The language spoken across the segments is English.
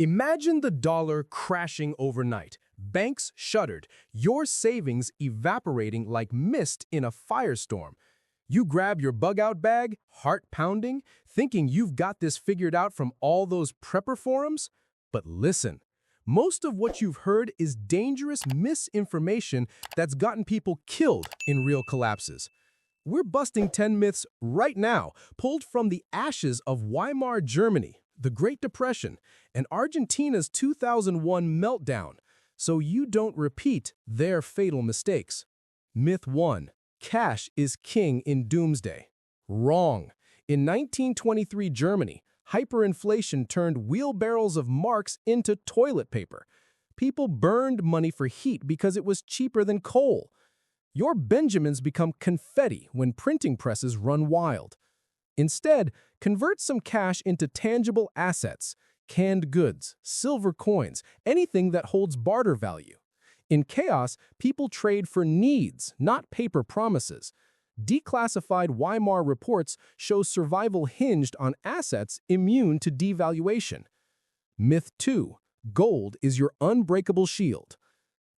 Imagine the dollar crashing overnight, banks shuttered, your savings evaporating like mist in a firestorm. You grab your bug-out bag, heart pounding, thinking you've got this figured out from all those prepper forums? But listen, most of what you've heard is dangerous misinformation that's gotten people killed in real collapses. We're busting 10 myths right now, pulled from the ashes of Weimar Germany, the Great Depression, and Argentina's 2001 meltdown, so you don't repeat their fatal mistakes. Myth 1. Cash is king in Doomsday. Wrong. In 1923 Germany, hyperinflation turned wheelbarrows of marks into toilet paper. People burned money for heat because it was cheaper than coal. Your Benjamins become confetti when printing presses run wild. Instead, convert some cash into tangible assets, canned goods, silver coins, anything that holds barter value. In chaos, people trade for needs, not paper promises. Declassified Weimar reports show survival hinged on assets immune to devaluation. Myth 2. Gold is your unbreakable shield.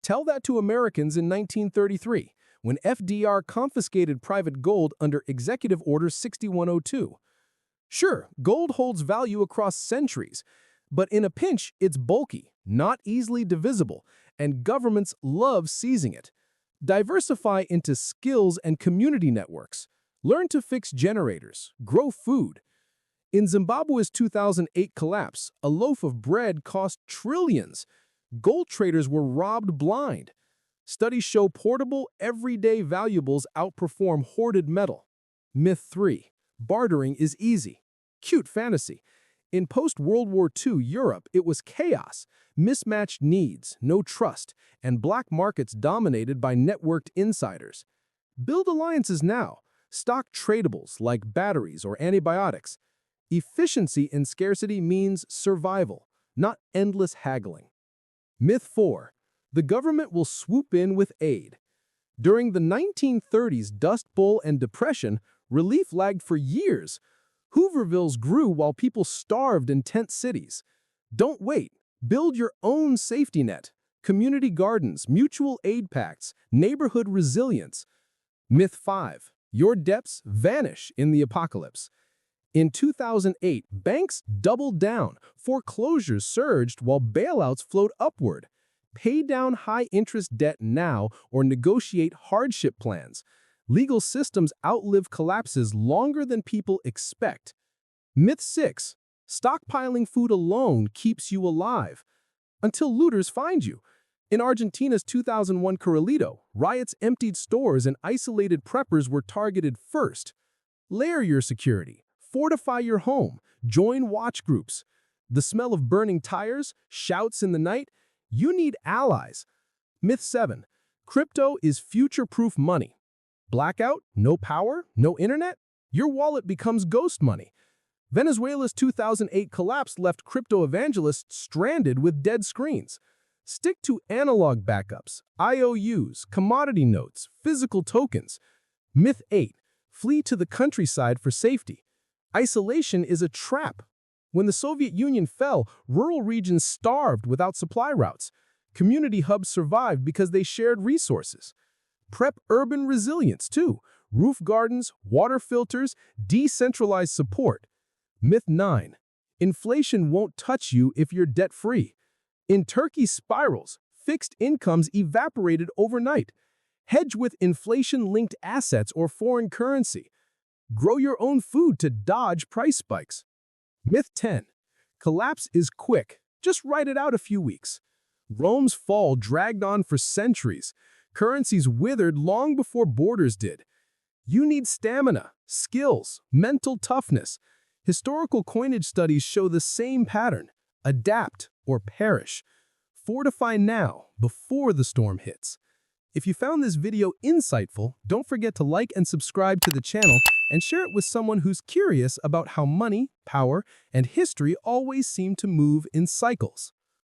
Tell that to Americans in 1933, when FDR confiscated private gold under Executive Order 6102. Sure, gold holds value across centuries, but in a pinch, it's bulky, not easily divisible, and governments love seizing it. Diversify into skills and community networks. Learn to fix generators, grow food. In Zimbabwe's 2008 collapse, a loaf of bread cost trillions. Gold traders were robbed blind. Studies show portable, everyday valuables outperform hoarded metal. Myth 3. Bartering is easy. Cute fantasy. In post-World War II Europe, it was chaos, mismatched needs, no trust, and black markets dominated by networked insiders. Build alliances now. Stock tradables like batteries or antibiotics. Efficiency in scarcity means survival, not endless haggling. Myth 4. The government will swoop in with aid. During the 1930s Dust Bowl and Depression, relief lagged for years. Hoovervilles grew while people starved in tent cities. Don't wait. Build your own safety net. Community gardens, mutual aid pacts, neighborhood resilience. Myth 5. Your debts vanish in the apocalypse. In 2008, banks doubled down. Foreclosures surged while bailouts flowed upward. Pay down high-interest debt now or negotiate hardship plans. Legal systems outlive collapses longer than people expect. Myth 6. Stockpiling food alone keeps you alive. Until looters find you. In Argentina's 2001 Corralito, riots emptied stores and isolated preppers were targeted first. Layer your security. Fortify your home. Join watch groups. The smell of burning tires, shouts in the night. You need allies. Myth 7. Crypto is future-proof money. Blackout? No power? No internet? Your wallet becomes ghost money. Venezuela's 2008 collapse left crypto evangelists stranded with dead screens. Stick to analog backups, IOUs, commodity notes, physical tokens. Myth 8. Flee to the countryside for safety. Isolation is a trap. When the Soviet Union fell, rural regions starved without supply routes. Community hubs survived because they shared resources. Prep urban resilience, too. Roof gardens, water filters, decentralized support. Myth 9. Inflation won't touch you if you're debt-free. In Turkey's spirals, fixed incomes evaporated overnight. Hedge with inflation-linked assets or foreign currency. Grow your own food to dodge price spikes. Myth 10. Collapse is quick. Just ride it out a few weeks. Rome's fall dragged on for centuries. Currencies withered long before borders did. You need stamina, skills, mental toughness. Historical coinage studies show the same pattern. Adapt or perish. Fortify now, before the storm hits. If you found this video insightful, don't forget to like and subscribe to the channel and share it with someone who's curious about how money, power, and history always seem to move in cycles.